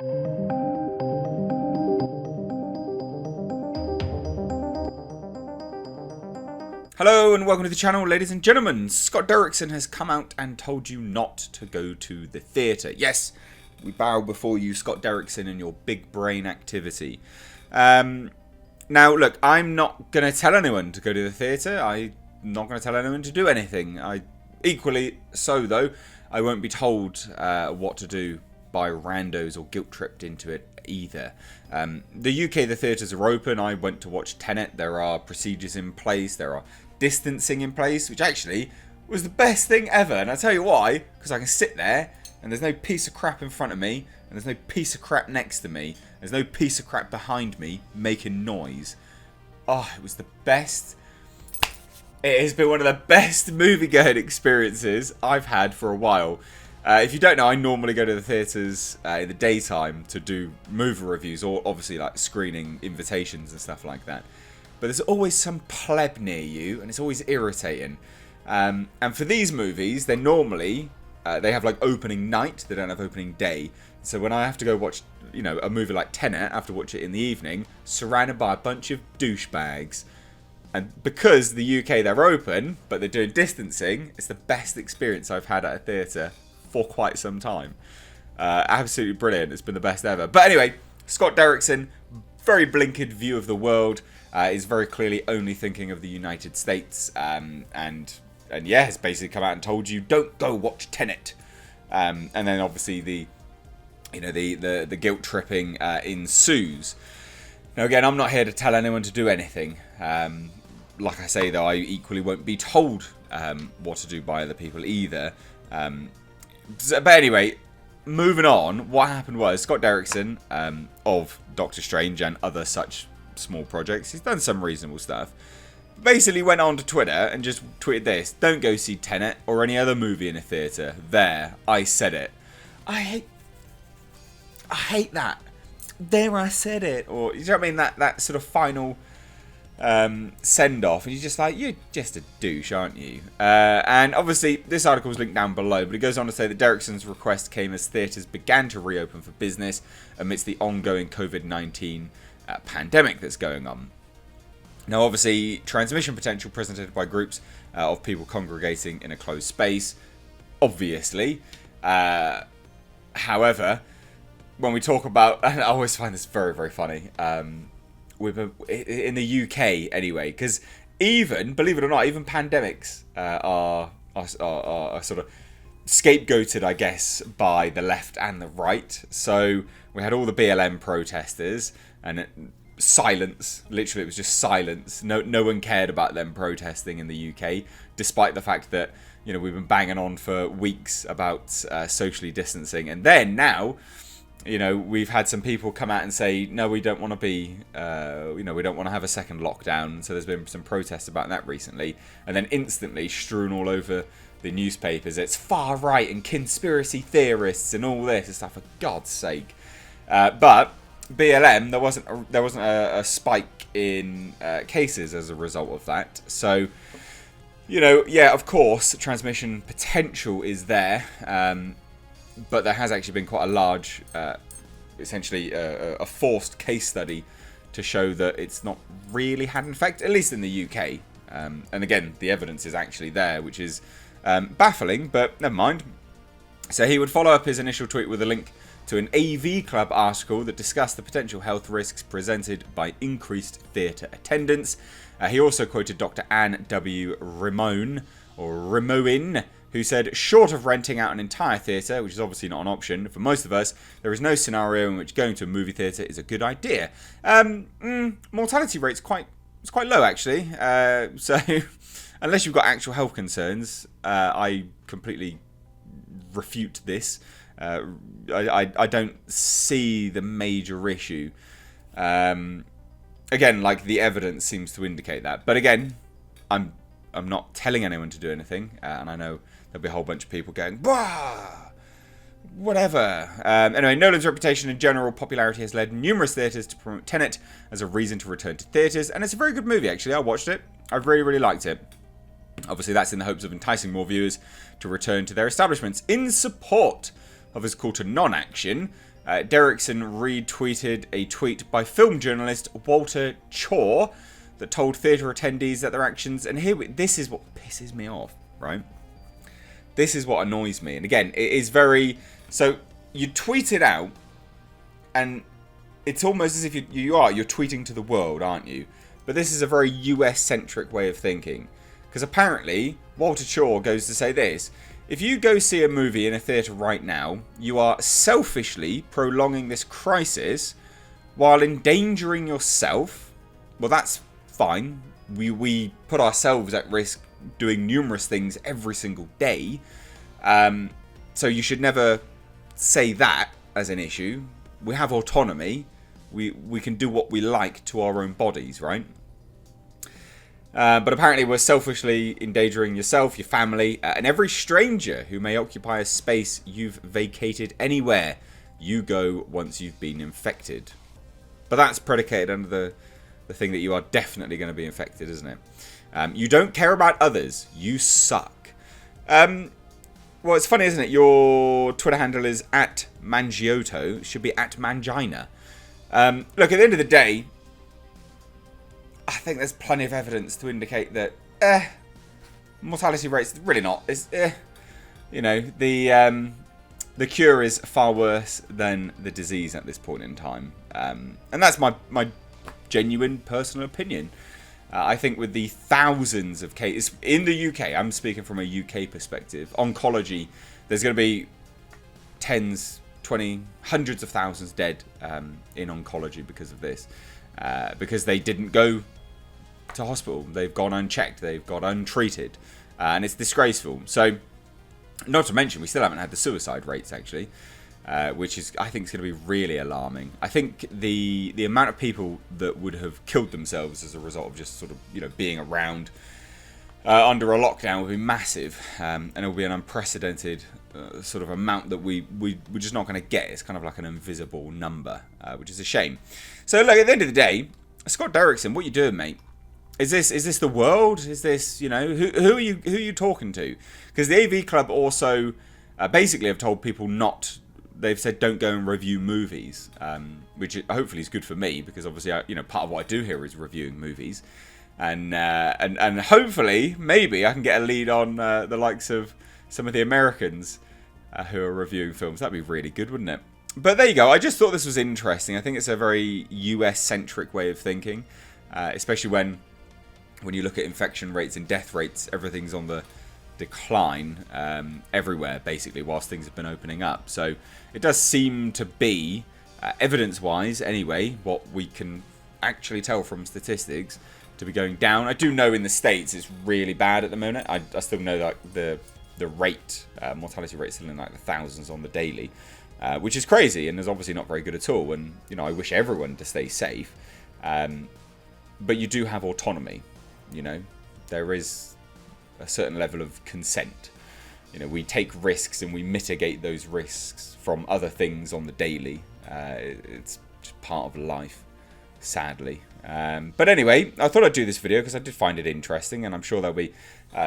Hello and welcome to the channel, ladies and gentlemen. Scott Derrickson has come out and told you not to go to the theatre. Yes, we bow before you, Scott Derrickson, and your big brain activity. Now, look, I'm not going to tell anyone to go to the theatre. I'm not going to tell anyone to do anything. Equally so, though, I won't be told what to do by randos or guilt-tripped into it either. The UK, the theatres are open. I went to watch Tenet. There are procedures in place. There are distancing in place, which actually was the best thing ever. And I'll tell you why, because I can sit there and there's no piece of crap in front of me and there's no piece of crap next to me. There's no piece of crap behind me making noise. Oh, it was the best. It has been one of the best movie-going experiences I've had for a while. If you don't know, I normally go to the theatres in the daytime to do movie reviews, or obviously like screening invitations and stuff like that. But there's always some pleb near you, and it's always irritating. And for these movies, they normally they have like opening night. They don't have opening day. So when I have to go watch, a movie like Tenet, I have to watch it in the evening, surrounded by a bunch of douchebags. And because the UK, they're open, but they're doing distancing, it's the best experience I've had at a theatre for quite some time. Absolutely brilliant. It's been the best ever. But anyway, Scott Derrickson, very blinkered view of the world, is very clearly only thinking of the United States, and yeah, has basically come out and told you don't go watch Tenet. And then obviously the guilt tripping ensues. Now again, I'm not here to tell anyone to do anything. Like I say, though, I equally won't be told what to do by other people either. But anyway, moving on, what happened was Scott Derrickson of Doctor Strange and other such small projects, he's done some reasonable stuff, basically went on to Twitter and just tweeted this: don't go see Tenet or any other movie in a theatre. There, I said it. I hate that. There, I said it. Or, you know what I mean? That sort of final send off, and you're just like, you're just a douche, aren't you? And obviously this article is linked down below, but it goes on to say that Derrickson's request came as theatres began to reopen for business amidst the ongoing COVID-19 pandemic that's going on. Now obviously transmission potential presented by groups of people congregating in a closed space, obviously. However, when we talk about, and I always find this very, very funny, in the UK anyway, because even, believe it or not, even pandemics are sort of scapegoated, I guess, by the left and the right. So we had all the BLM protesters, and silence. Literally, it was just silence. No one cared about them protesting in the UK, despite the fact that we've been banging on for weeks about socially distancing, and then now, we've had some people come out and say, no, we don't want to be, we don't want to have a second lockdown. So there's been some protests about that recently. And then instantly strewn all over the newspapers, it's far right and conspiracy theorists and all this and stuff, for God's sake. But BLM, there wasn't a spike in cases as a result of that. So, yeah, of course, transmission potential is there. But there has actually been quite a large, essentially a forced case study to show that it's not really had an effect, at least in the UK. And again, the evidence is actually there, which is baffling, but never mind. So he would follow up his initial tweet with a link to an AV Club article that discussed the potential health risks presented by increased theatre attendance. He also quoted Dr. Anne W. Rimoin, who said, short of renting out an entire theatre, which is obviously not an option for most of us, there is no scenario in which going to a movie theatre is a good idea. Mortality rate's quite low, actually. So unless you've got actual health concerns, I completely refute this. I don't see the major issue. Again, like, the evidence seems to indicate that. But again, I'm not telling anyone to do anything, and I know there'll be a whole bunch of people going, "Bah, whatever." Anyway, Nolan's reputation and general popularity has led numerous theatres to promote Tenet as a reason to return to theatres, and it's a very good movie, actually. I watched it. I really, really liked it. Obviously, that's in the hopes of enticing more viewers to return to their establishments. In support of his call to non-action, Derrickson retweeted a tweet by film journalist Walter Chaw that told theatre attendees that their actions, and this is what pisses me off, right? This is what annoys me. And again, it is very... So, you tweet it out, and it's almost as if you're tweeting to the world, aren't you? But this is a very US-centric way of thinking. Because apparently, Walter Chaw goes to say this: if you go see a movie in a theatre right now, you are selfishly prolonging this crisis while endangering yourself. Well, that's fine. We put ourselves at risk doing numerous things every single day. So you should never say that as an issue. We have autonomy. We can do what we like to our own bodies, right? But apparently we're selfishly endangering yourself, your family, and every stranger who may occupy a space you've vacated anywhere you go once you've been infected. But that's predicated under the thing that you are definitely going to be infected, isn't it? You don't care about others. You suck. Well, it's funny, isn't it? Your Twitter handle is @Mangiotto. It should be @Mangina. Look, at the end of the day, I think there's plenty of evidence to indicate that mortality rates really not. It's, you know, the cure is far worse than the disease at this point in time, and that's my genuine personal opinion. I think with the thousands of cases in the UK, I'm speaking from a UK perspective, oncology, there's going to be tens, 20, hundreds of thousands dead in oncology because of this. Because they didn't go to hospital. They've gone unchecked. They've gone untreated. And it's disgraceful. So, not to mention, we still haven't had the suicide rates, actually. Which is, I think, is going to be really alarming. I think the amount of people that would have killed themselves as a result of just sort of, you know, being around under a lockdown would be massive, and it will be an unprecedented sort of amount that we're just not going to get. It's kind of like an invisible number, which is a shame. So, look, at the end of the day, Scott Derrickson, what are you doing, mate? Is this the world? Is this, you know, who are you talking to? Because the AV Club also basically have told people not. They've said don't go and review movies, which hopefully is good for me, because obviously, you know, part of what I do here is reviewing movies, and hopefully maybe I can get a lead on the likes of some of the Americans who are reviewing films. That'd be really good, wouldn't it? But there you go. I just thought this was interesting. I think it's a very US-centric way of thinking, especially when you look at infection rates and death rates. Everything's on the decline everywhere, basically, whilst things have been opening up. So it does seem to be, evidence-wise anyway, what we can actually tell from statistics, to be going down. I do know in the States it's really bad at the moment. I still know that the rate, mortality rate, is still in like the thousands on the daily, which is crazy and is obviously not very good at all. And, you know, I wish everyone to stay safe, but you do have autonomy. You know, there is a certain level of consent. You know, we take risks and we mitigate those risks from other things on the daily. It's just part of life, sadly. But anyway, I thought I'd do this video because I did find it interesting, and I'm sure there'll be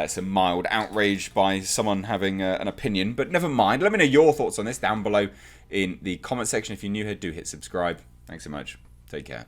some mild outrage by someone having an opinion. But never mind. Let me know your thoughts on this down below in the comment section. If you're new here, do hit subscribe. Thanks so much. Take care.